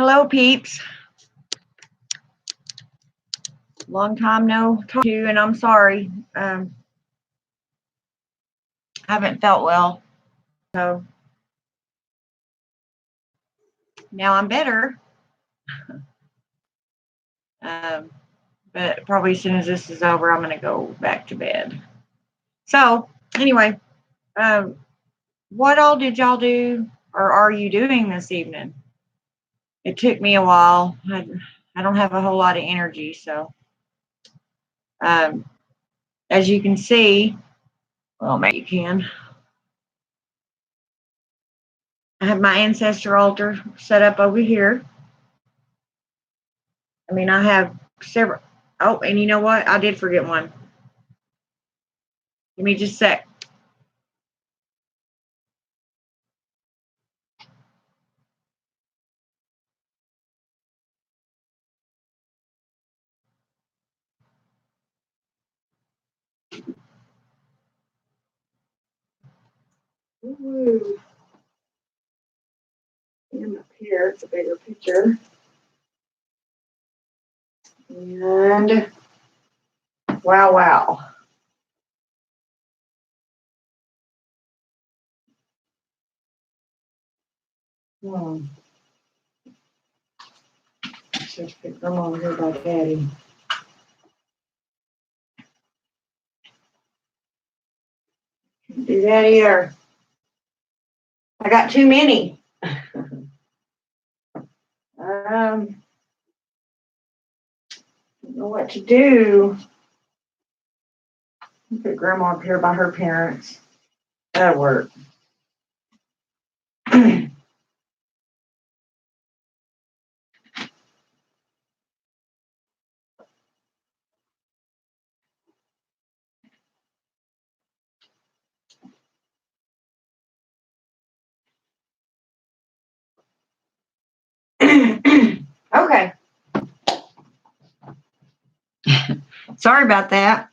Hello, peeps. Long time no talk to you, and I'm sorry. Haven't felt well, so now I'm better. Um, but probably as soon as this is over, I'm going to go back to bed. So anyway, um, what all did y'all do, or are you doing this evening? It took me a while. I don't have a whole lot of energy, so as you can see, well, maybe you can. I have my ancestor altar set up over here. I mean, I have several. Oh, and you know what? I did forget one. Give me just a sec. Ooh. And up here, it's a bigger picture. And wow, wow. Such a big grandma over here by Daddy. Can't do that either. I got too many. Don't know what to do. Put grandma up here by her parents. That'll work. Okay. Sorry about that.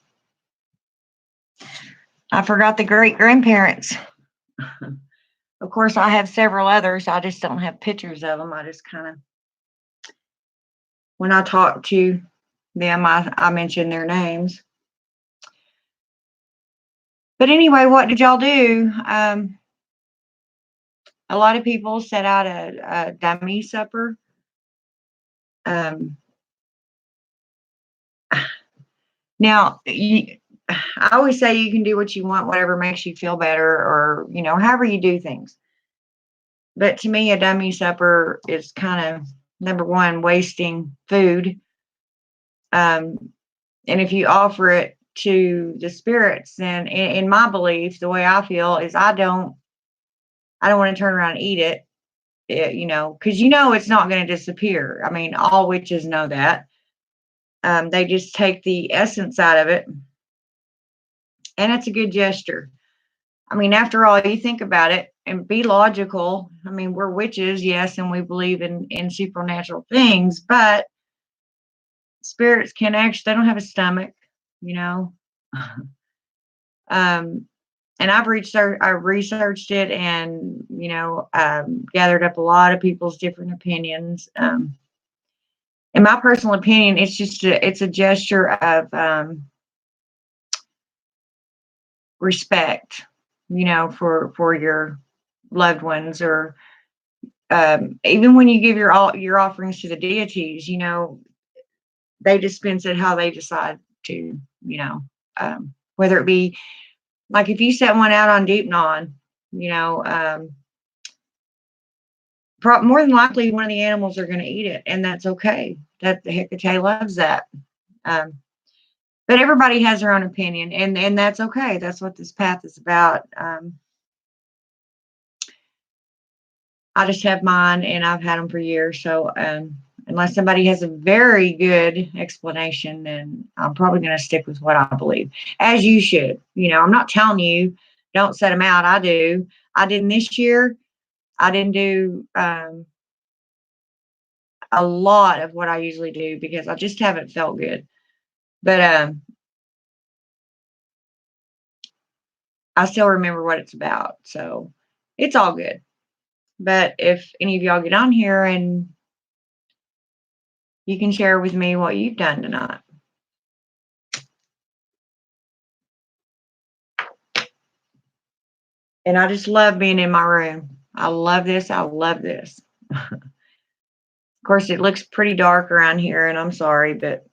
I forgot the great grandparents. Of course, I have several others. I just don't have pictures of them. I just kind of, when I talk to them, I mention their names. But anyway, what did y'all do? A lot of people set out a dummy supper. Now, I always say you can do what you want, whatever makes you feel better, or, however you do things. But to me, a dummy supper is kind of, number one, wasting food. And if you offer it to the spirits, then in my belief, the way I feel is I don't want to turn around and eat it, because it's not going to disappear. I mean, all witches know that. They just take the essence out of it, and it's a good gesture. I mean, after all, you think about it and be logical. I mean, we're witches, yes, and we believe in supernatural things, but spirits can actually, they don't have a stomach, you know. And I researched it, and gathered up a lot of people's different opinions. In my personal opinion, it's a gesture of respect, for your loved ones, or even when you give your offerings to the deities, they dispense it how they decide to, whether it be like if you set one out on Deep Non, more than likely one of the animals are going to eat it, and that's okay. That the Hecate loves that. But everybody has their own opinion, and that's okay. That's what this path is about. I just have mine, and I've had them for years. So unless somebody has a very good explanation, then I'm probably going to stick with what I believe, as you should. I'm not telling you don't set them out. I do. I didn't this year. I didn't do a lot of what I usually do because I just haven't felt good. But I still remember what it's about. So it's all good. But if any of y'all get on here and you can share with me what you've done tonight. And I just love being in my room. I love this. I love this. Of course, it looks pretty dark around here, and I'm sorry, but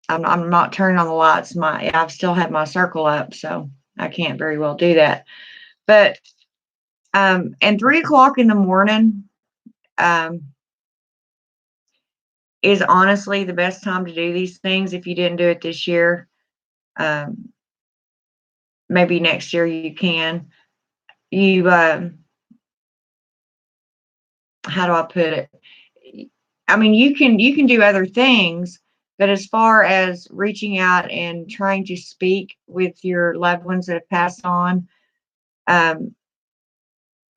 I'm not turning on the lights. I've still had my circle up, so I can't very well do that. But and 3 o'clock in the morning um, is honestly the best time to do these things. If you didn't do it this year, um, maybe next year you can. You how do I put it? I mean, you can do other things, but as far as reaching out and trying to speak with your loved ones that have passed on, um,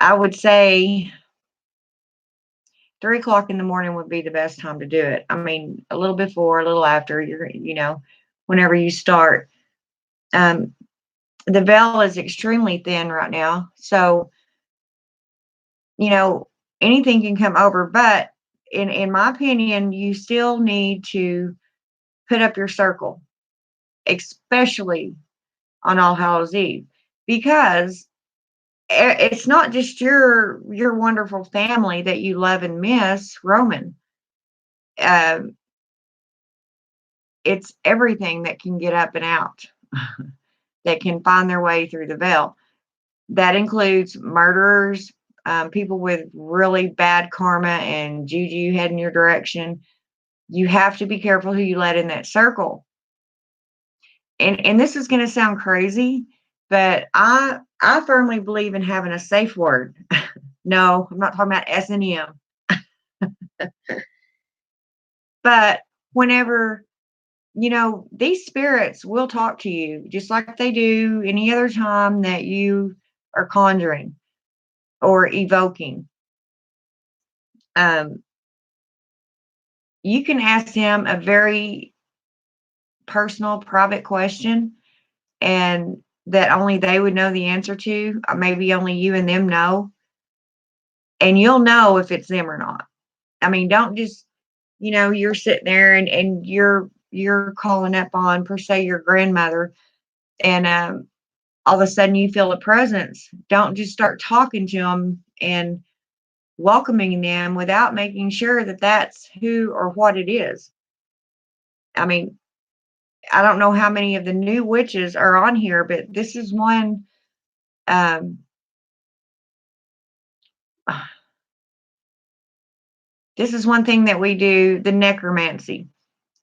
I would say 3 o'clock in the morning would be the best time to do it. I mean, a little before, a little after, whenever you start. Um, the veil is extremely thin right now, so you know anything can come over. But in my opinion, you still need to put up your circle, especially on All Hallows Eve, because it's not just your wonderful family that you love and miss, Roman. Um, it's everything that can get up and out, that can find their way through the veil. That includes murderers, people with really bad karma and juju heading your direction. You have to be careful who you let in that circle. And this is going to sound crazy, but I firmly believe in having a safe word. No, I'm not talking about S&M. But whenever, these spirits will talk to you just like they do any other time that you are conjuring or evoking. Um, you can ask them a very personal, private question, and that only they would know the answer to, or maybe only you and them know, and you'll know if it's them or not. I mean, don't just, you're sitting there and you're calling up on per se your grandmother, and all of a sudden you feel a presence. Don't just start talking to them and welcoming them without making sure that that's who or what it is. I mean, I don't know how many of the new witches are on here, but this is one. Um, this is one thing that we do: the necromancy,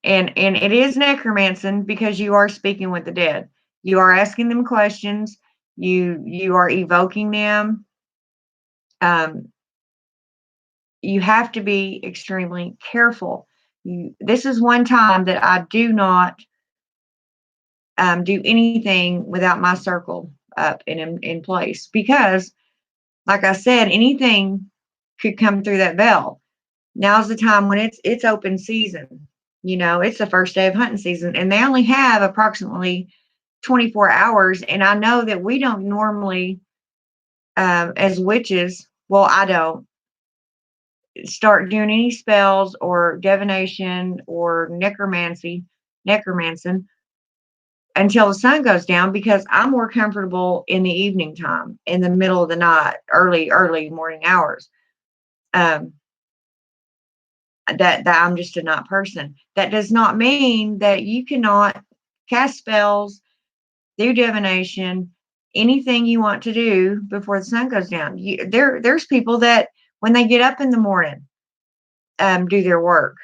and it is necromancing because you are speaking with the dead. You are asking them questions. You are evoking them. Um, you have to be extremely careful. This is one time that I do not do anything without my circle up and in place, because, like I said, anything could come through that veil. Now's the time when it's open season. It's the first day of hunting season, and they only have approximately 24 hours. And I know that we don't normally, as witches, well, I don't start doing any spells or divination or necromancing until the sun goes down, because I'm more comfortable in the evening time, in the middle of the night, early morning hours. Um, that I'm just a night person. That does not mean that you cannot cast spells, do divination, anything you want to do before the sun goes down. There's people that when they get up in the morning, do their work.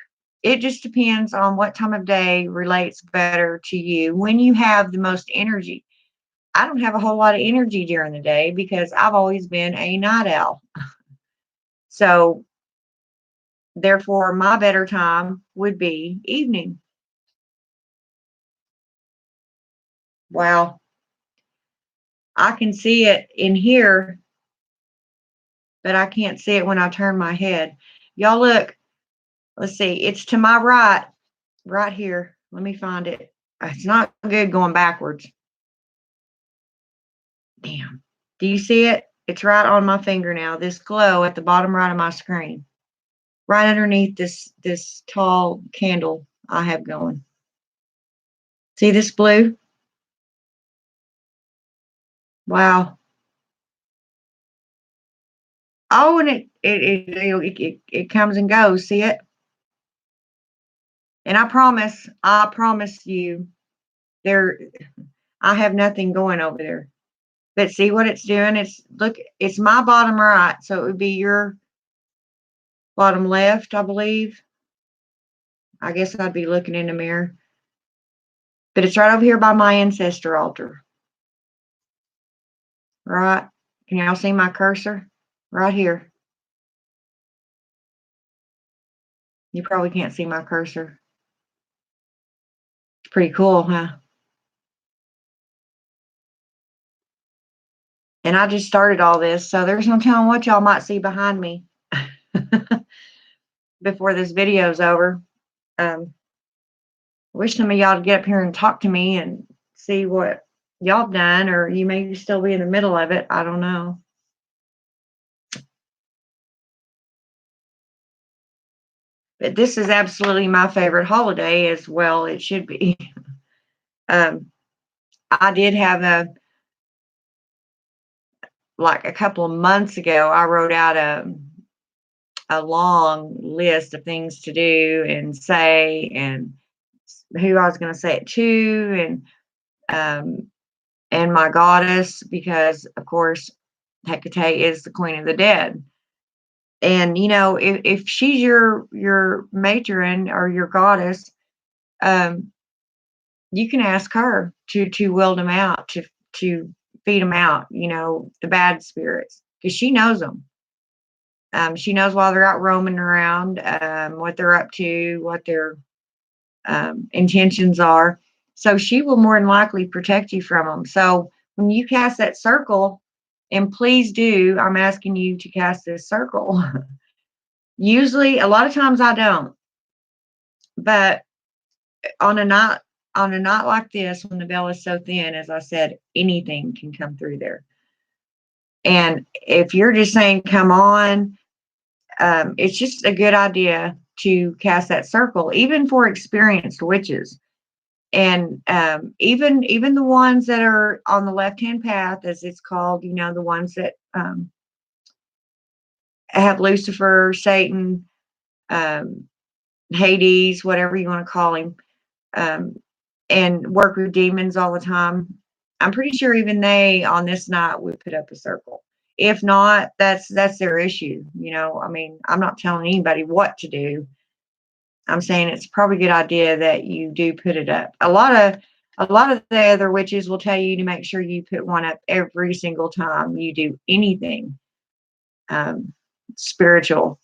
It just depends on what time of day relates better to you, when you have the most energy. I don't have a whole lot of energy during the day because I've always been a night owl. So therefore, my better time would be evening. Wow. I can see it in here, but I can't see it when I turn my head. Y'all look. Let's see. It's to my right here. Let me find it. It's not good going backwards. Damn. Do you see it? It's right on my finger now. This glow at the bottom right of my screen. right underneath this tall candle I have going. See this blue? Wow. Oh, and it comes and goes. See it? And I promise you, there, I have nothing going over there. But see what it's doing? It's my bottom right, so it would be your bottom left, I believe. I guess I'd be looking in the mirror. But it's right over here by my ancestor altar. Right? Can y'all see my cursor? Right here. You probably can't see my cursor. It's pretty cool, huh? And I just started all this, so there's no telling what y'all might see behind me before this video's over. I wish some of y'all would get up here and talk to me and see what y'all done, or you may still be in the middle of it. I don't know. But this is absolutely my favorite holiday as well. It should be. I did have like a couple of months ago, I wrote out a long list of things to do and say, and who I was going to say it to, and my goddess, because of course Hecate is the queen of the dead. And if she's your matron or your goddess, um, you can ask her to will them out, to feed them out, the bad spirits, because she knows them. She knows while they're out roaming around, what they're up to, what their intentions are. So she will more than likely protect you from them. So when you cast that circle, and please do, I'm asking you to cast this circle. Usually, a lot of times I don't, but on a night like this, when the veil is so thin, as I said, anything can come through there. And if you're just saying, "Come on," it's just a good idea to cast that circle, even for experienced witches. And even the ones that are on the left-hand path, as it's called, the ones that have Lucifer, Satan, um, Hades, whatever you want to call him, um, and work with demons all the time. I'm pretty sure even they on this night would put up a circle. If not, that's their issue. I mean, I'm not telling anybody what to do. I'm saying it's probably a good idea that you do put it up. A lot of the other witches will tell you to make sure you put one up every single time you do anything spiritual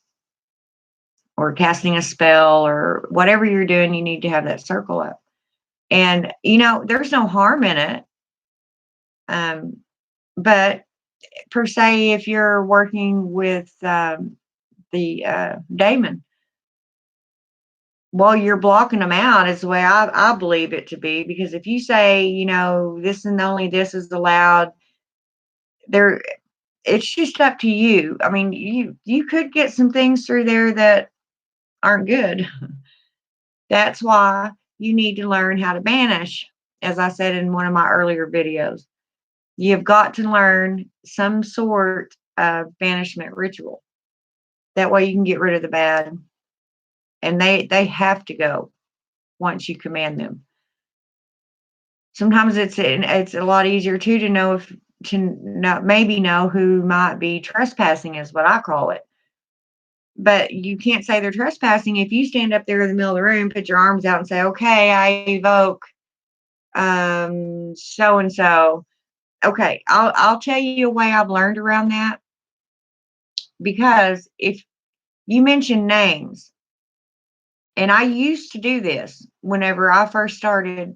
or casting a spell or whatever you're doing. You need to have that circle up. And there's no harm in it. But per se, if you're working with the daemon, well, you're blocking them out is the way I believe it to be. Because if you say, this and only this is allowed, there, it's just up to you. I mean, you could get some things through there that aren't good. That's why you need to learn how to banish, as I said in one of my earlier videos. You've got to learn some sort of banishment ritual. That way you can get rid of the bad. And they have to go once you command them. Sometimes it's a lot easier too to know maybe know who might be trespassing, is what I call it. But you can't say they're trespassing if you stand up there in the middle of the room, put your arms out and say, "Okay, I evoke so and so." Okay, I'll tell you a way I've learned around that. Because if you mention names, and I used to do this whenever I first started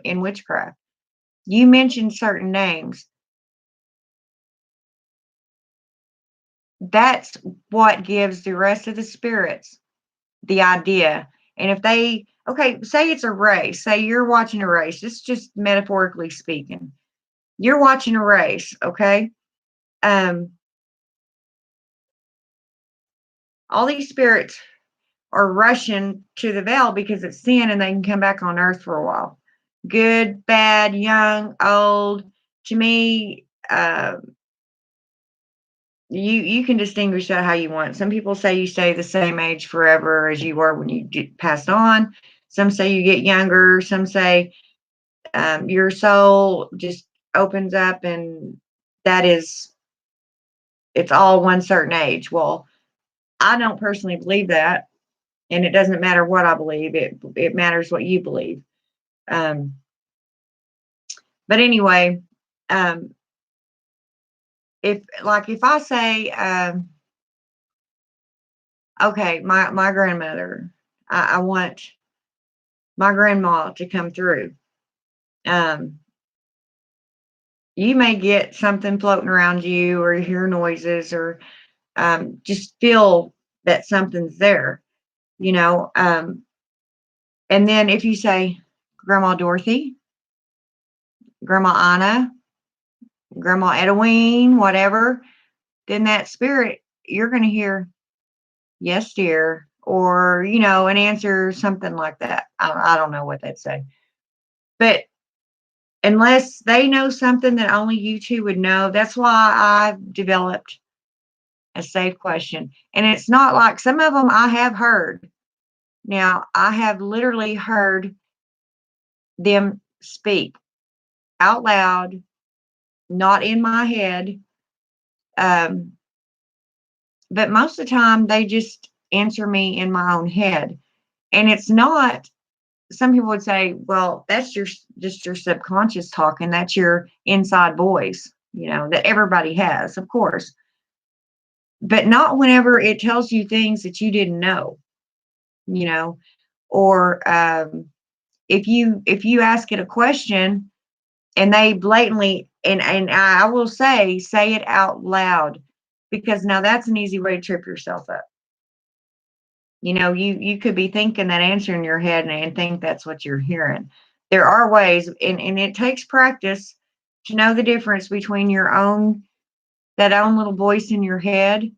in witchcraft, you mention certain names. That's what gives the rest of the spirits the idea. And if okay, say it's a race, say you're watching a race, this is just metaphorically speaking. You're watching a race, okay? Um, all these spirits are rushing to the veil because it's sin and they can come back on earth for a while. Good, bad, young, old. To me, you can distinguish that how you want. Some people say you stay the same age forever as you were when you passed on. Some say you get younger. Some say your soul just opens up and that is, it's all one certain age. Well, I don't personally believe that, and it doesn't matter what I believe. It matters what you believe. Um, but anyway, um, if I say, okay, my grandmother, I want my grandma to come through. Um, you may get something floating around you, or hear noises, or just feel that something's there, you know. And then if you say, Grandma Dorothy, Grandma Anna, Grandma Edwine, whatever, then that spirit, you're going to hear, yes, dear, or, an answer, something like that. I don't know what they'd say. But unless they know something that only you two would know, that's why I've developed a safe question. And it's not like some of them I have heard. Now, I have literally heard them speak out loud, not in my head. Um, but most of the time, they just answer me in my own head. And it's not, some people would say, well, that's just your subconscious talking. That's your inside voice, that everybody has, of course. But not whenever it tells you things that you didn't know, or if you ask it a question and they blatantly, and I will say it out loud, because now that's an easy way to trip yourself up. You could be thinking that answer in your head and think that's what you're hearing. There are ways, and it takes practice to know the difference between that own little voice in your head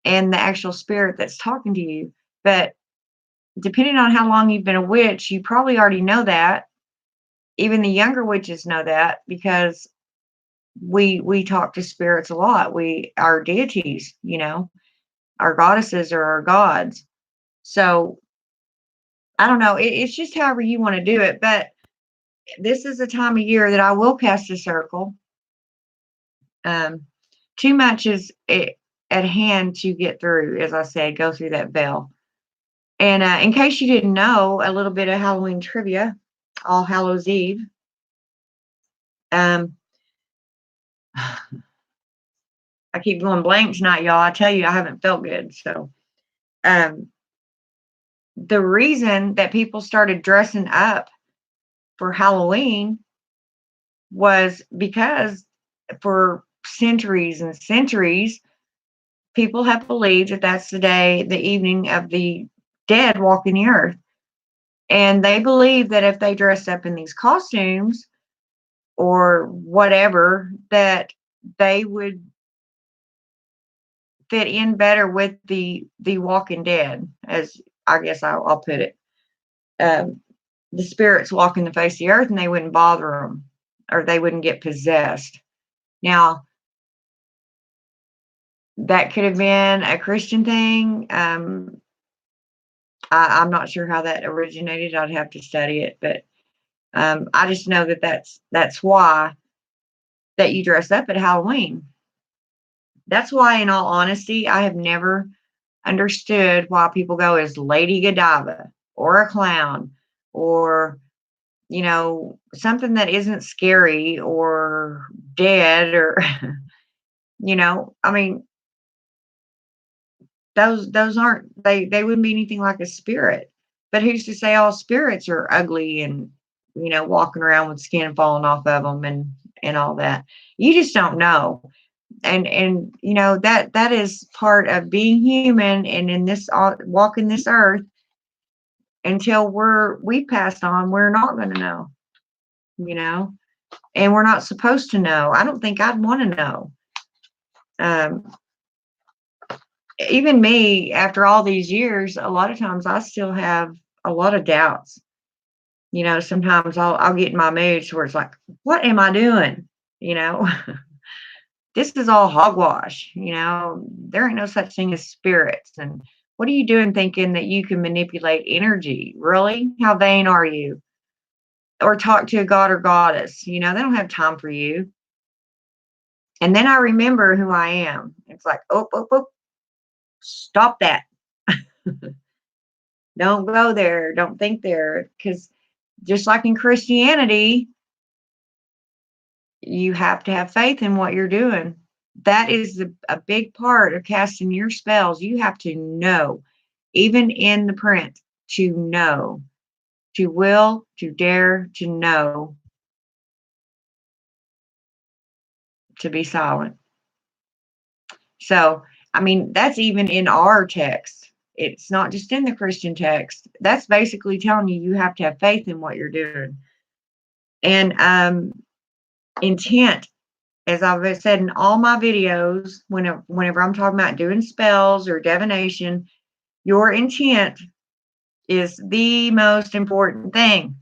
and the actual spirit that's talking to you. But depending on how long you've been a witch, you probably already know that. Even the younger witches know that, because we talk to spirits a lot. Our deities, our goddesses or our gods. So I don't know. It's just however you want to do it. But this is a time of year that I will cast a circle. Too much is at hand to get through, as I said, go through that veil. And in case you didn't know, a little bit of Halloween trivia, All Hallows Eve. I keep going blank tonight, y'all. I tell you, I haven't felt good. So the reason that people started dressing up for Halloween was because for centuries and centuries, people have believed that that's the evening of the dead walking the earth. And they believe that if they dressed up in these costumes or whatever, that they would fit in better with the walking dead, as I guess I'll put it. The spirits walking the face of the earth, and they wouldn't bother them, or they wouldn't get possessed. Now, that could have been a Christian thing. I'm not sure how that originated. I'd have to study it, but I just know that that's why that you dress up at Halloween. That's why, in all honesty, I have never understood why people go as Lady Godiva or a clown, or something that isn't scary or dead, or I mean, those aren't, they wouldn't be anything like a spirit. But who's to say all spirits are ugly and walking around with skin falling off of them and all that? You just don't know. And that is part of being human, and in this walking this earth, until we passed on, we're not going to know, and we're not supposed to know. I don't think I'd want to know. even me, after all these years, a lot of times I still have a lot of doubts. Sometimes I'll get in my moods where it's like, what am I doing? You know, this is all hogwash. There ain't no such thing as spirits. And what are you doing thinking that you can manipulate energy? Really? How vain are you? Or talk to a god or goddess. They don't have time for you. And then I remember who I am. It's like, oh, oh, oh, stop that. Don't go there. Don't think there. Because just like in Christianity, you have to have faith in what you're doing. That is a big part of casting your spells. You have to know, even in the print, to know, to will, to dare, to know, to be silent. So, I mean, that's even in our text. It's not just in the Christian text. That's basically telling you have to have faith in what you're doing. And intent, as I've said in all my videos, whenever I'm talking about doing spells or divination, your intent is the most important thing.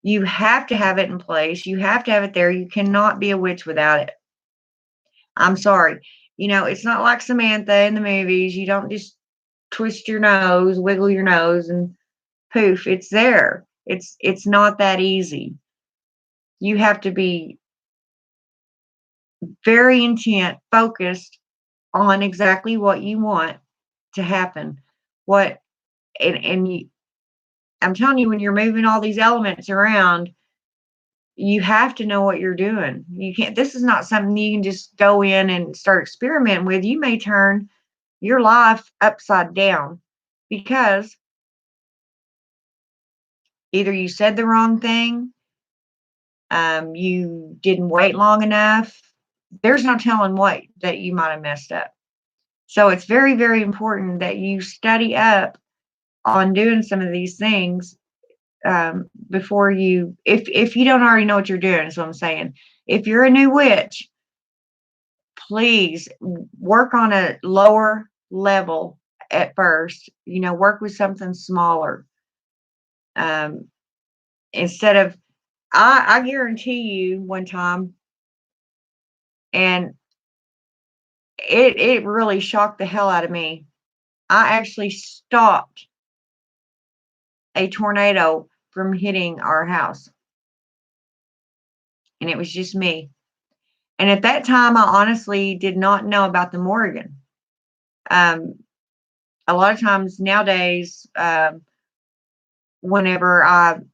You have to have it in place. You have to have it there. You cannot be a witch without it. I'm sorry. It's not like Samantha in the movies. You don't just twist your nose, wiggle your nose, and poof, it's there. It's not that easy. You have to be very intent, focused on exactly what you want to happen. What and you, I'm telling you, when you're moving all these elements around, you have to know what you're doing. You can't. This is not something you can just go in and start experimenting with. You may turn your life upside down because either you said the wrong thing, you didn't wait long enough. There's no telling what that you might have messed up. So it's very, very important that you study up on doing some of these things before you, if you don't already know what you're doing, is what I'm saying. If you're a new witch, please work on a lower level at first. Work with something smaller. Um, Instead of, I guarantee you one time, and it really shocked the hell out of me. I actually stopped a tornado from hitting our house, and it was just me. And at that time, I honestly did not know about the Morrigan. Um, a lot of times nowadays, whenever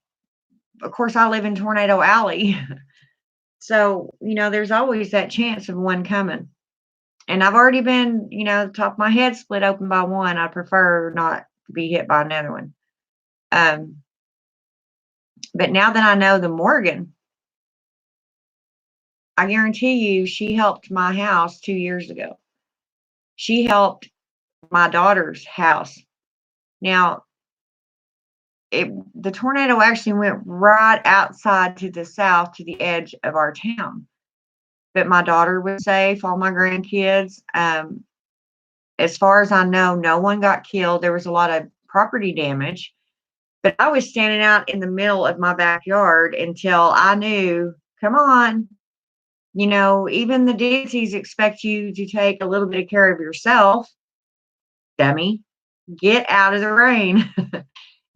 of course, I live in Tornado Alley, so there's always that chance of one coming. And I've already been, the top of my head split open by one. I prefer not to be hit by another one. Um, but now that I know the Morgan, I guarantee you she helped my house 2 years ago. She helped my daughter's house. Now, the tornado actually went right outside to the south to the edge of our town. But my daughter was safe, all my grandkids. As far as I know, no one got killed. There was a lot of property damage. But I was standing out in the middle of my backyard until I knew, come on, even the deities expect you to take a little bit of care of yourself, dummy. Get out of the rain,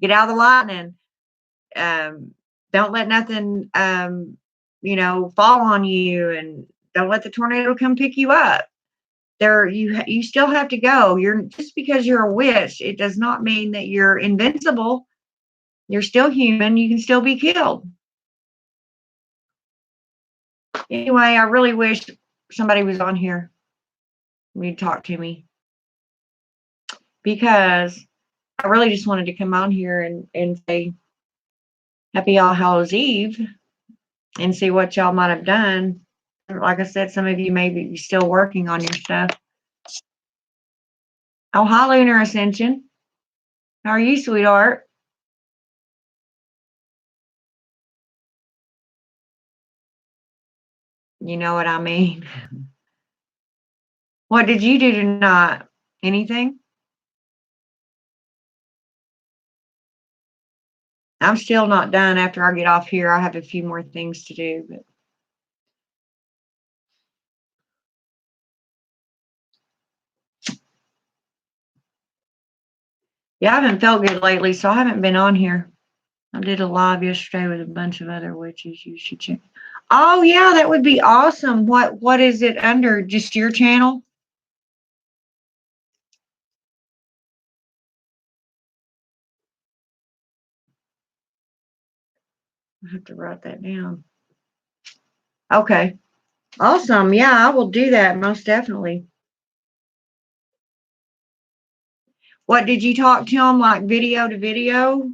get out of the lightning. Um, don't let nothing, fall on you, and don't let the tornado come pick you up. You still have to go. You're just because you're a witch, it does not mean that you're invincible. You're still human. You can still be killed. Anyway, I really wish somebody was on here. You'd talk to me because I really just wanted to come on here and say happy All Hallows Eve and see what y'all might have done. Like I said, some of you may be still working on your stuff. Oh, hi, Lunar Ascension. How are you, sweetheart? You know what I mean. What did you do tonight? Anything? I'm still not done after I get off here. I have a few more things to do, but yeah, I haven't felt good lately, so I haven't been on here. I did a live yesterday with a bunch of other witches. You should check. Oh yeah, that would be awesome. What is it under? Just your channel? I have to write that down. Okay. Awesome. Yeah, I will do that most definitely. What did you talk to them like video to video?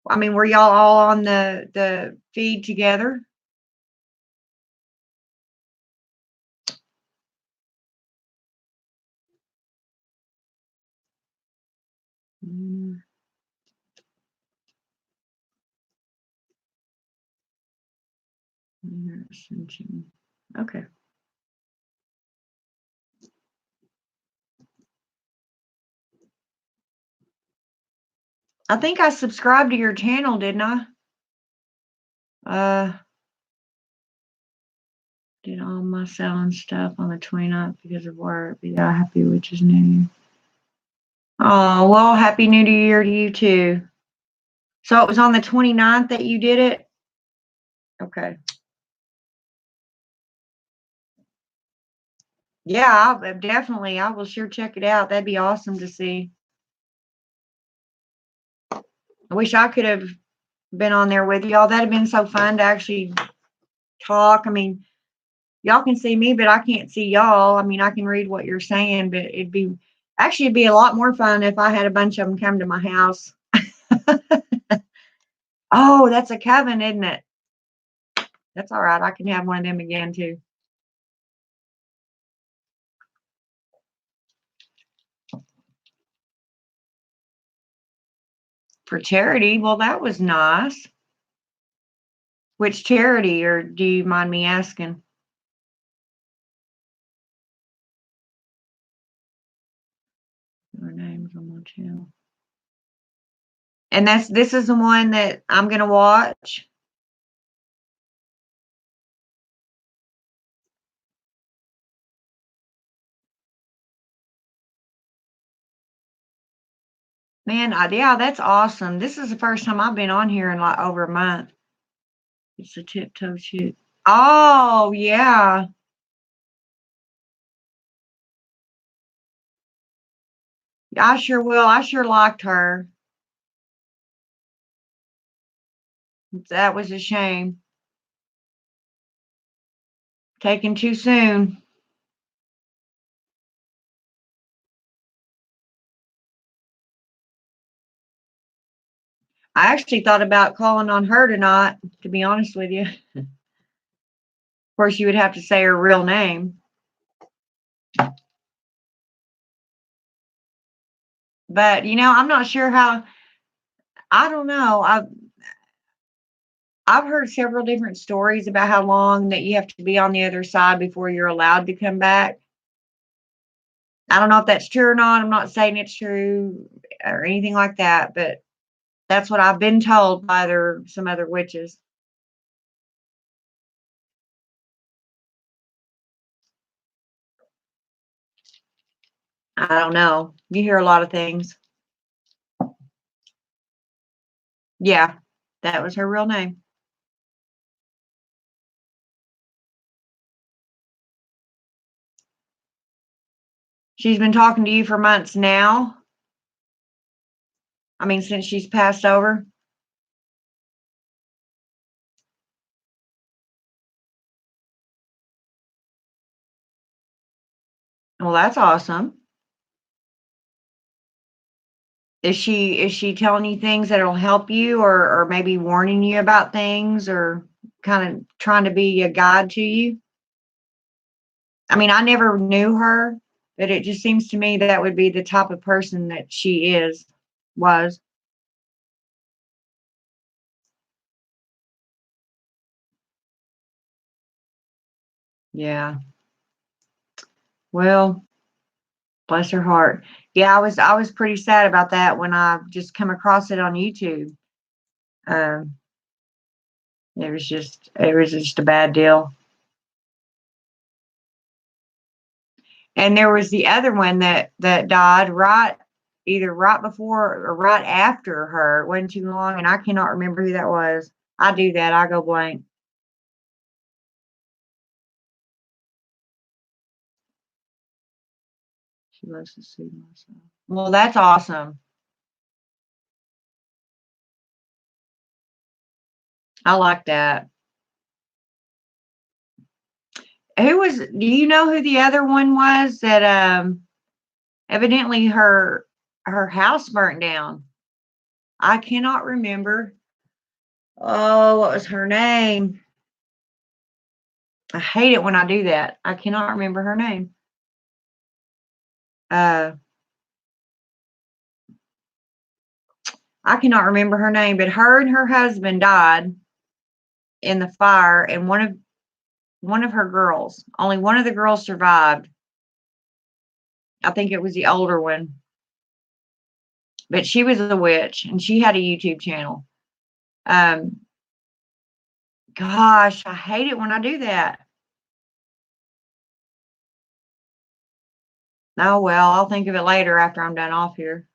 I mean, were y'all all on the feed together? Mm, okay. I think I subscribed to your channel, didn't I? Did all my selling stuff on the 29th because of work. Be that happy witches new year. Oh, well, happy new year to you too. So it was on the 29th that you did it? Okay. Yeah, definitely. I will sure check it out. That'd be awesome to see. I wish I could have been on there with y'all. That'd have been so fun to actually talk. I mean, y'all can see me, but I can't see y'all. I mean, I can read what you're saying, but it'd be a lot more fun if I had a bunch of them come to my house. Oh, that's a coven, isn't it? That's all right. I can have one of them again too. For charity. Well, that was nice. Which charity, or do you mind me asking? Your name's on my channel. And this is the one that I'm gonna watch. Man, yeah, that's awesome. This is the first time I've been on here in like over a month. It's a tiptoe chick. Oh, yeah. I sure will. I sure liked her. That was a shame. Taken too soon. I actually thought about calling on her tonight, to be honest with you. Of course, you would have to say her real name. But, I'm not sure how, I don't know. I've heard several different stories about how long that you have to be on the other side before you're allowed to come back. I don't know if that's true or not. I'm not saying it's true or anything like that, but that's what I've been told by some other witches. I don't know. You hear a lot of things. Yeah, that was her real name. She's been talking to you for months now. I mean, since she's passed over. Well, that's awesome. Is she telling you things that'll help you, or maybe warning you about things, or kind of trying to be a guide to you? I mean, I never knew her, but it just seems to me that would be the type of person that she was. Yeah. Well, Bless her heart. Yeah, I was pretty sad about that when I just come across it on YouTube. Um, it was just a bad deal. And there was the other one that died either right before or right after her. It wasn't too long, and I cannot remember who that was. I do that. I go blank. She loves to see myself. Well, that's awesome. I like that. Do you know who the other one was that evidently her house burnt down? I cannot remember. Oh, what was her name? I hate it when I do that. I cannot remember her name. Uh, I cannot remember her name, but her and her husband died in the fire, and one of her girls, only one of the girls survived. I think it was the older one, but she was a witch, and she had a YouTube channel. Um, Gosh, I hate it when I do that. Oh well, I'll think of it later after I'm done off here.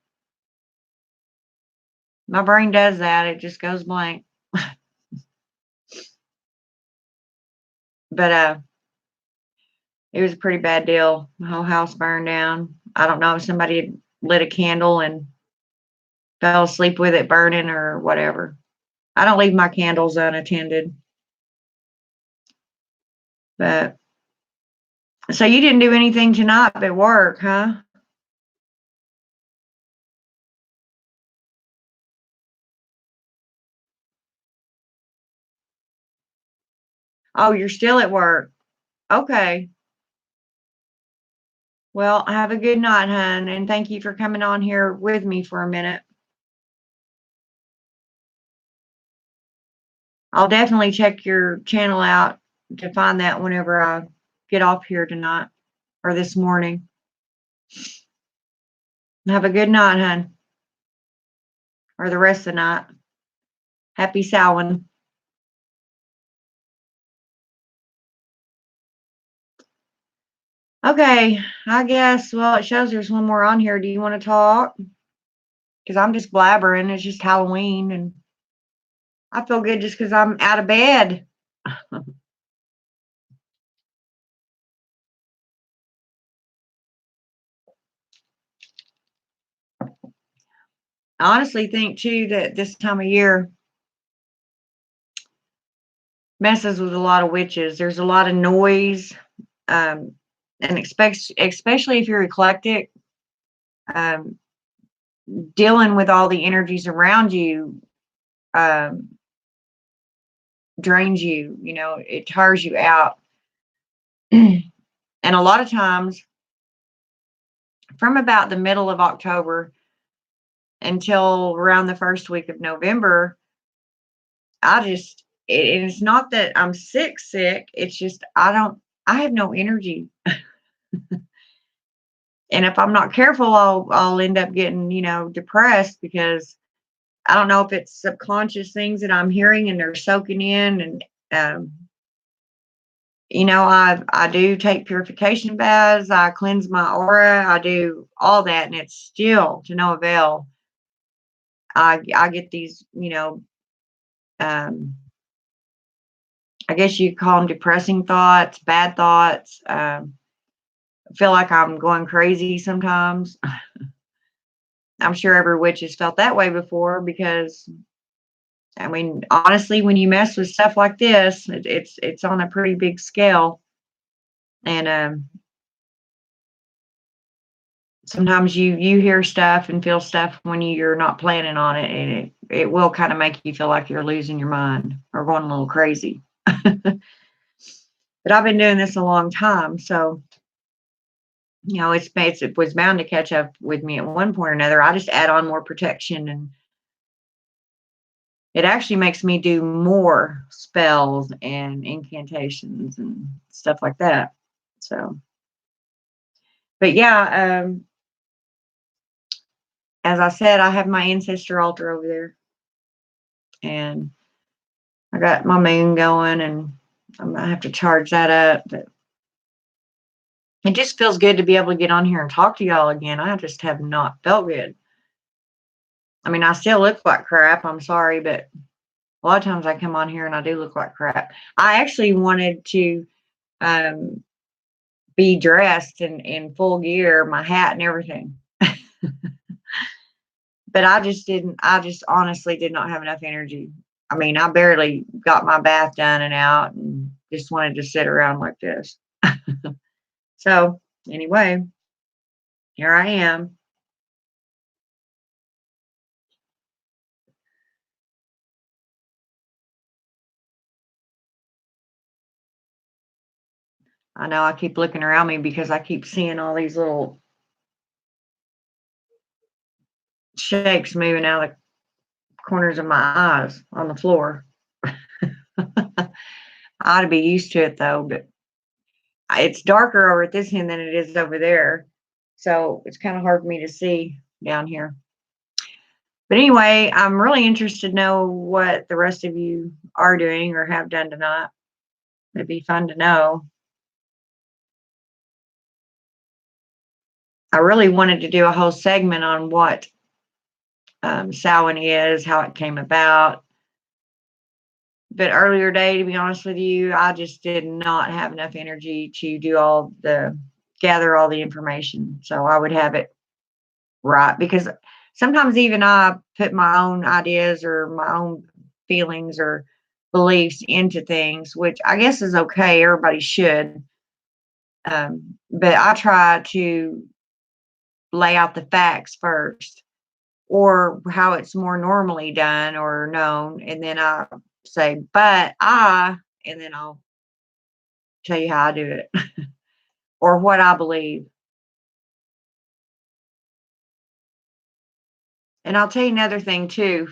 My brain does that; it just goes blank. But it was a pretty bad deal. The whole house burned down. I don't know if somebody had lit a candle and fell asleep with it burning or whatever. I don't leave my candles unattended. But so you didn't do anything tonight but work, huh? Oh, you're still at work. Okay. Well, have a good night, hon, and thank you for coming on here with me for a minute. I'll definitely check your channel out to find that whenever I get off here tonight or this morning. Have a good night, hon, or the rest of the night. Happy Samhain. Okay, I guess. Well, it shows there's one more on here. Do you want to talk? Because I'm just blabbering. It's just Halloween, and I feel good just because I'm out of bed. I honestly think too that this time of year messes with a lot of witches. There's a lot of noise, um, and especially if you're eclectic, um, dealing with all the energies around you um, drains you. You know, it tires you out, and a lot of times, from about the middle of October until around the first week of November, it's not that I'm sick. It's just I have no energy. And if I'm not careful, I'll end up getting, depressed because I don't know if it's subconscious things that I'm hearing and they're soaking in. And, um, I do take purification baths. I cleanse my aura. I do all that, and it's still to no avail. I get these, um, I guess you call them depressing thoughts, bad thoughts. I feel like I'm going crazy sometimes. I'm sure every witch has felt that way before because, I mean, honestly, when you mess with stuff like this, it's on a pretty big scale, and sometimes you hear stuff and feel stuff when you're not planning on it, and it will kind of make you feel like you're losing your mind or going a little crazy. But I've been doing this a long time, so it was bound to catch up with me at one point or another. I just add on more protection, and it actually makes me do more spells and incantations and stuff like that. So, But yeah, as I said, I have my ancestor altar over there, and I got my moon going, and I'm gonna have to charge that up. But it just feels good to be able to get on here and talk to y'all again. I just have not felt good. I mean, I still look like crap. I'm sorry, but a lot of times I come on here and I do look like crap. I actually wanted to um, be dressed in full gear, my hat and everything. But I just didn't. I just honestly did not have enough energy. I mean, I barely got my bath done and out, and just wanted to sit around like this. So anyway, here I am. I know I keep looking around me because I keep seeing all these little shapes moving out of the corners of my eyes on the floor. I ought to be used to it though, but it's darker over at this end than it is over there. So it's kind of hard for me to see down here. But anyway, I'm really interested to know what the rest of you are doing or have done tonight. It'd be fun to know. I really wanted to do a whole segment on what Samhain is, how it came about. But earlier day, to be honest with you, I just did not have enough energy to do gather all the information. So I would have it right, because sometimes even I put my own ideas or my own feelings or beliefs into things, which I guess is okay. Everybody should. But I try to lay out the facts first, or how it's more normally done or known. And then I say, and then I'll tell you how I do it or what I believe. And I'll tell you another thing too,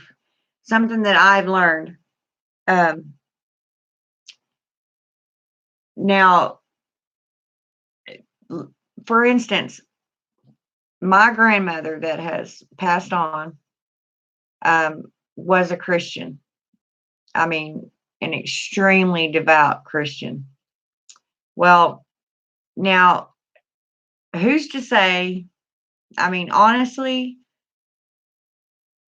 something that I've learned. Um, Now, for instance, my grandmother that has passed on was a Christian. I mean, an extremely devout Christian. Well, now, who's to say? I mean, honestly,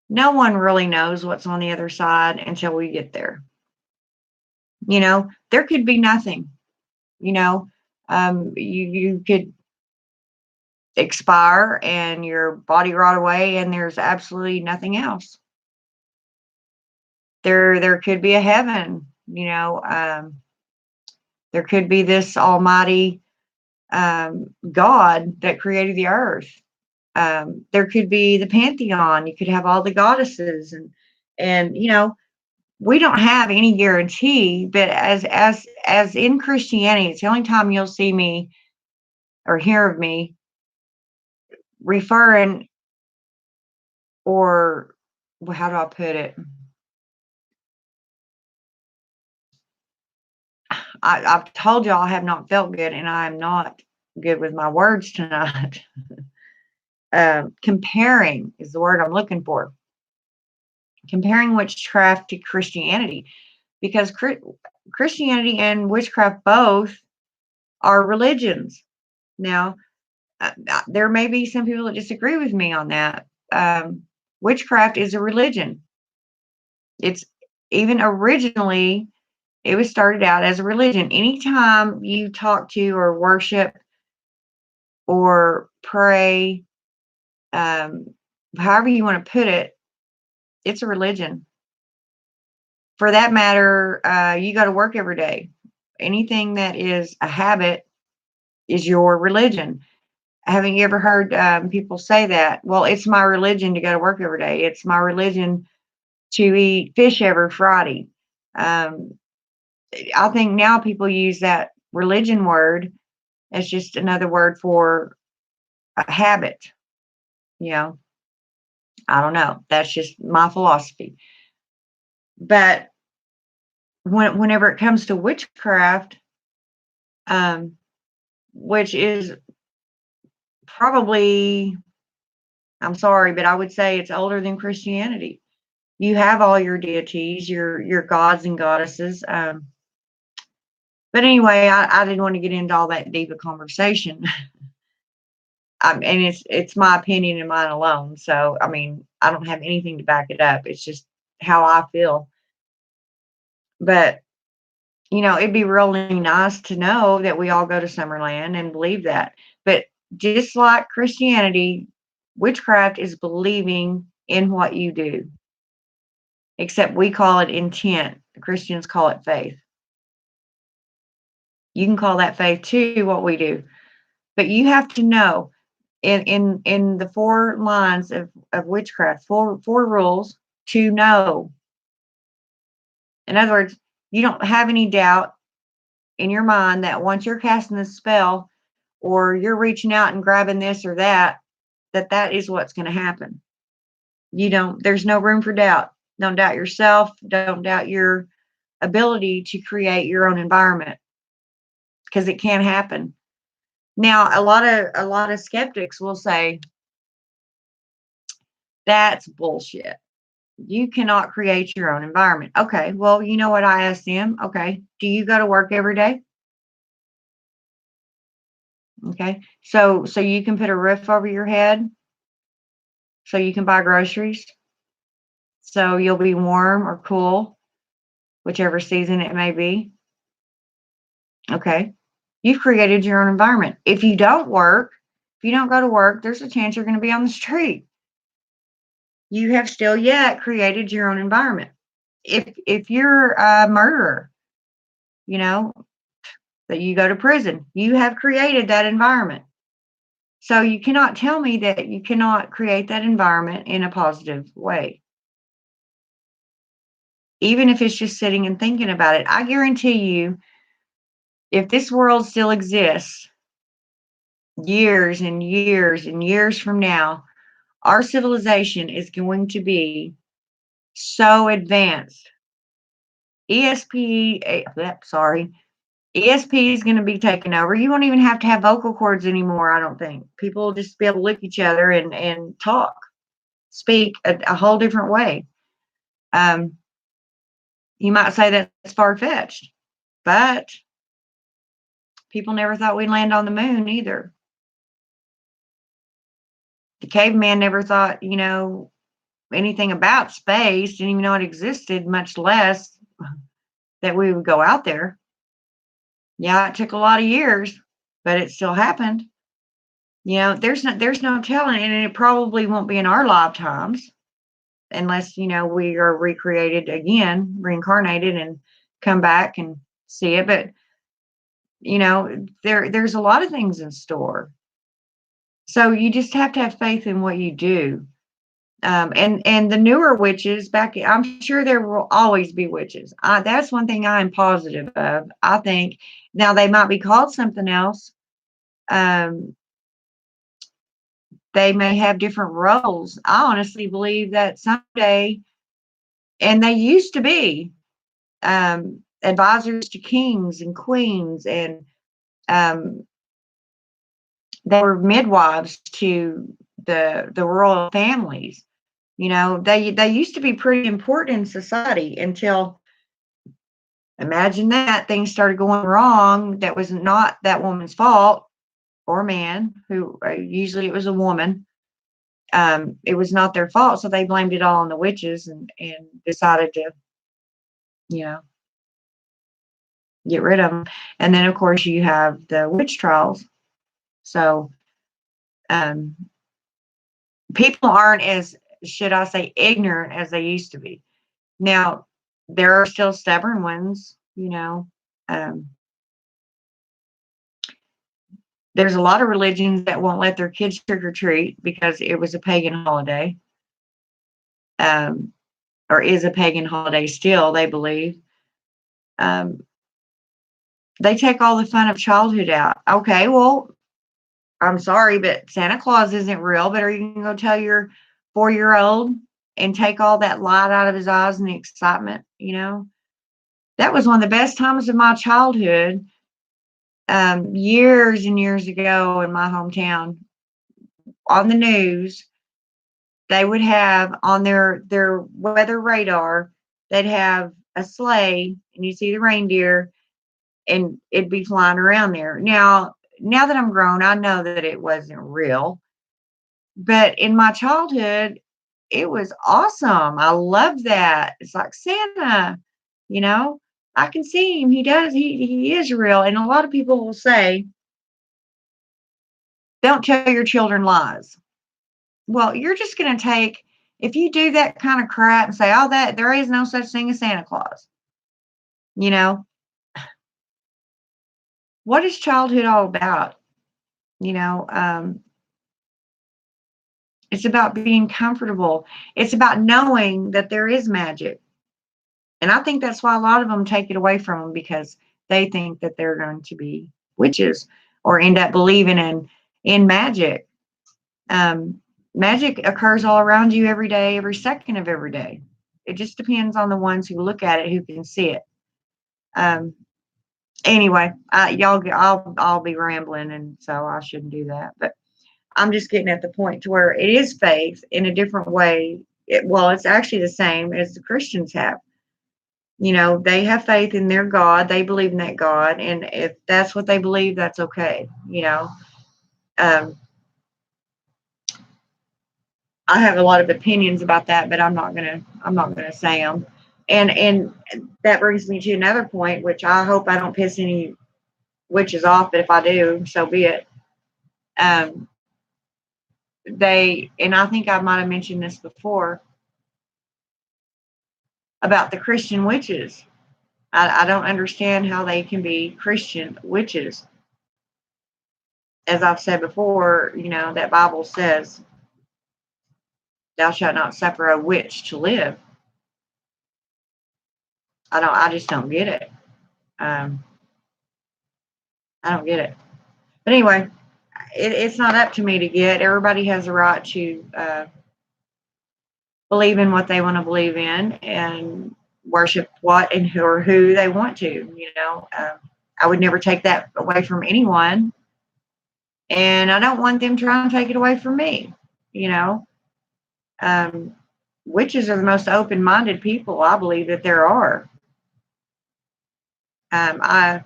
no one really knows what's on the other side until we get there. There could be nothing. You know, you could expire and your body rot away, and there's absolutely nothing else. There could be a heaven. There could be this almighty God that created the earth. There could be the pantheon. You could have all the goddesses, and we don't have any guarantee. But as in Christianity, it's the only time you'll see me or hear of me referring, or well, how do I put it? I've told y'all I have not felt good, and I am not good with my words tonight. Comparing is the word I'm looking for. Comparing witchcraft to Christianity, because Christianity and witchcraft both are religions. Now, there may be some people that disagree with me on that. Witchcraft is a religion. It's even originally, it was started out as a religion. Anytime you talk to or worship or pray, um, however you want to put it, it's a religion. For that matter, you go to work every day. Anything that is a habit is your religion. Haven't you ever heard people say that? Well, it's my religion to go to work every day. It's my religion to eat fish every Friday. Um, I think now people use that religion word as just another word for a habit. You know, I don't know. That's just my philosophy. But whenever it comes to witchcraft, um, which is probably, I'm sorry, but I would say it's older than Christianity. You have all your deities, your gods and goddesses. But anyway, I didn't want to get into all that deep a conversation. And it's my opinion and mine alone. So I mean, I don't have anything to back it up. It's just how I feel. But it'd be really nice to know that we all go to Summerland and believe that. But just like Christianity, witchcraft is believing in what you do, except we call it intent. The Christians call it faith. You can call that faith too, what we do. But you have to know in the 4 lines of witchcraft, four rules to know. In other words, you don't have any doubt in your mind that once you're casting the spell or you're reaching out and grabbing this or that, that is what's going to happen. There's no room for doubt. Don't doubt yourself. Don't doubt your ability to create your own environment, because it can happen. Now, a lot of skeptics will say that's bullshit. You cannot create your own environment. Okay, well, you know what I asked them? Okay, do you go to work every day? Okay, so you can put a roof over your head, so you can buy groceries, so you'll be warm or cool, whichever season it may be. Okay, you've created your own environment. If you don't go to work, there's a chance you're going to be on the street. You have still yet created your own environment. If you're a murderer, that you go to prison, you have created that environment. So you cannot tell me that you cannot create that environment in a positive way. Even if it's just sitting and thinking about it, I guarantee you, if this world still exists years and years and years from now, our civilization is going to be so advanced. ESP is going to be taken over. You won't even have to have vocal cords anymore, I don't think. People will just be able to look each other and talk, speak a whole different way. You might say that's far-fetched, but people never thought we'd land on the moon either. The caveman never thought, anything about space, didn't even know it existed, much less that we would go out there. Yeah, it took a lot of years, but it still happened. There's no telling, and it probably won't be in our lifetimes unless, we are recreated again, reincarnated and come back and see it. But, there's a lot of things in store. So you just have to have faith in what you do. And the newer witches I'm sure there will always be witches. That's one thing I am positive of. I think now they might be called something else. They may have different roles. I honestly believe that someday, and they used to be advisors to kings and queens, and they were midwives to the royal families. They used to be pretty important in society until, imagine that, things started going wrong. That was not that woman's fault, or man, who usually it was a woman. It was not their fault, so they blamed it all on the witches and decided to, get rid of them. And then, of course, you have the witch trials. So people aren't as, should I say, ignorant as they used to be. Now, there are still stubborn ones, there's a lot of religions that won't let their kids trick or treat because it was a pagan holiday, or is a pagan holiday still, they believe. They take all the fun of childhood out. Okay, well, I'm sorry, but Santa Claus isn't real. But are you going to go tell your 4-year-old and take all that light out of his eyes and the excitement? That was one of the best times of my childhood. Years and years ago in my hometown, on the news, they would have on their weather radar, they'd have a sleigh, and you see the reindeer, and it'd be flying around there. Now that I'm grown, I know that it wasn't real, but in my childhood, it was awesome. I loved that. It's like Santa, you know, I can see him. He is real. And a lot of people will say, don't tell your children lies. Well, you're just going to take, if you do that kind of crap and say, oh, that there is no such thing as Santa Claus, you know, what is childhood all about? You know, it's about being comfortable. It's about knowing that there is magic. And I think that's why a lot of them take it away from them, because they think that they're going to be witches or end up believing in magic. Magic occurs all around you every day, every second of every day. It just depends on the ones who look at it, who can see it. Um, anyway, I'll be rambling, and so I shouldn't do that. But I'm just getting at the point to where it is faith in a different way. It's actually the same as the Christians have. You know, they have faith in their God. They believe in that God, and if that's what they believe, that's okay. You know, um, I have a lot of opinions about that, but I'm not gonna say them. And that brings me to another point, which I hope I don't piss any witches off, but if I do, so be it. Um, and I think I might have mentioned this before about the Christian witches. I don't understand how they can be Christian witches. As I've said before, you know, that Bible says, thou shalt not suffer a witch to live. I just don't get it. Um, I don't get it. But anyway, it's not up to me to get. Everybody has a right to believe in what they want to believe in and worship what and who they want to. You know, I would never take that away from anyone, and I don't want them trying to take it away from me. You know, um, witches are the most open-minded people I believe that there are. I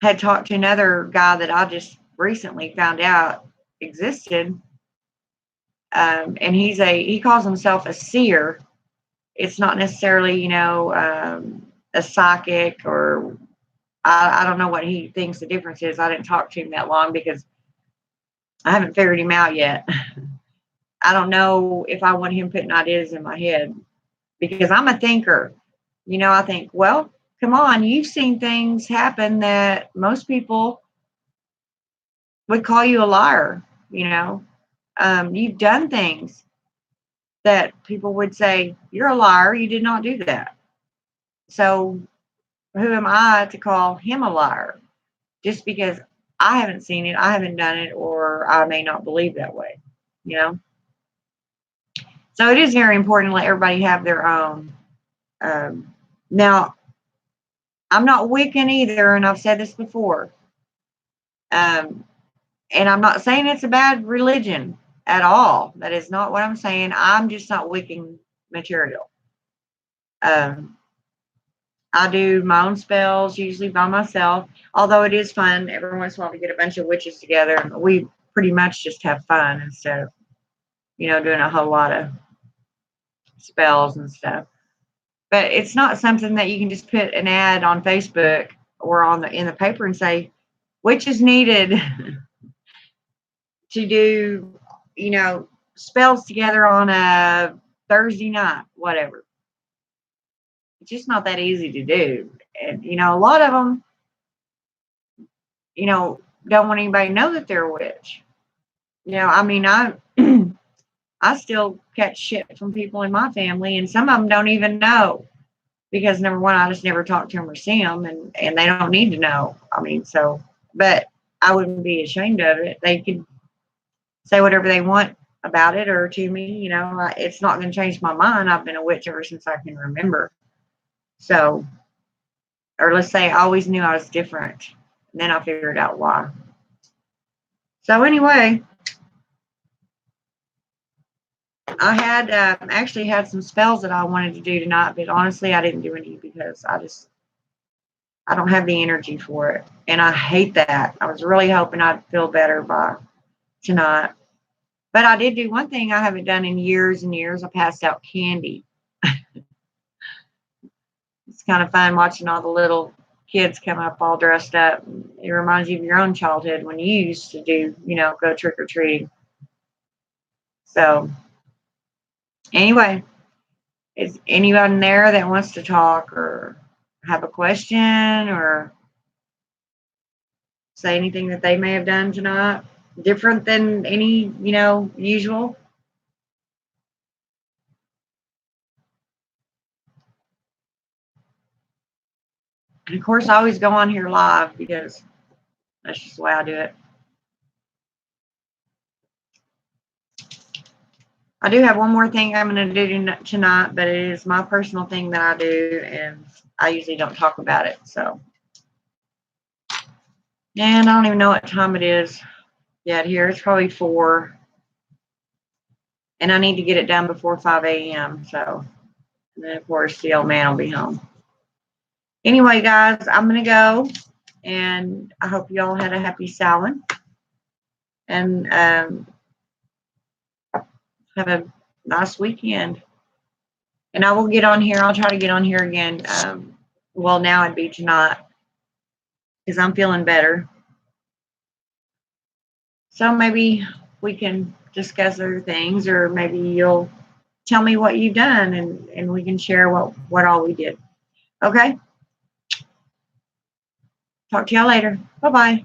had talked to another guy that I just recently found out existed, and he calls himself a seer. It's not necessarily, you know, a psychic, or I don't know what he thinks the difference is. I didn't talk to him that long because I haven't figured him out yet. I don't know if I want him putting ideas in my head, because I'm a thinker. You know, I think, well, come on, you've seen things happen that most people would call you a liar. You know, you've done things that people would say, you're a liar, you did not do that. So who am I to call him a liar? Just because I haven't seen it, I haven't done it, or I may not believe that way, you know? So it is very important to let everybody have their own. Now, I'm not Wiccan either, and I've said this before. Um, and I'm not saying it's a bad religion at all. That is not what I'm saying. I'm just not Wiccan material. Um, I do my own spells, usually by myself, although it is fun every once in a while to get a bunch of witches together. And we pretty much just have fun instead of, you know, doing a whole lot of spells and stuff. But it's not something that you can just put an ad on Facebook or in the paper and say, witches needed to do, you know, spells together on a Thursday night, whatever. It's just not that easy to do. And, you know, a lot of them, you know, don't want anybody to know that they're a witch. You know, I mean, I still catch shit from people in my family, and some of them don't even know, because number one, I just never talk to them or see them, and they don't need to know. I mean, so, but I wouldn't be ashamed of it. They could say whatever they want about it or to me. You know, it's not going to change my mind. I've been a witch ever since I can remember. So, or let's say I always knew I was different, and then I figured out why. So anyway, I had actually had some spells that I wanted to do tonight, but honestly, I didn't do any because I don't have the energy for it, and I hate that. I was really hoping I'd feel better by tonight, but I did do one thing I haven't done in years and years. I passed out candy. It's kind of fun watching all the little kids come up all dressed up. It reminds you of your own childhood when you used to do, go trick or treating. So anyway, is anyone there that wants to talk or have a question or say anything that they may have done tonight different than any, usual? And of course, I always go on here live because that's just the way I do it. I do have one more thing I'm going to do tonight, but it is my personal thing that I do, and I usually don't talk about it. So, and I don't even know what time it is yet here. It's probably 4, and I need to get it done before 5 a.m. So, and then of course, the old man will be home. Anyway, guys, I'm going to go, and I hope you all had a happy Samhain, and have a nice weekend. And I will get on here. I'll try to get on here again. Well, now it'd be tonight because I'm feeling better. So maybe we can discuss other things, or maybe you'll tell me what you've done, and we can share what all we did. Okay? Talk to y'all later. Bye-bye.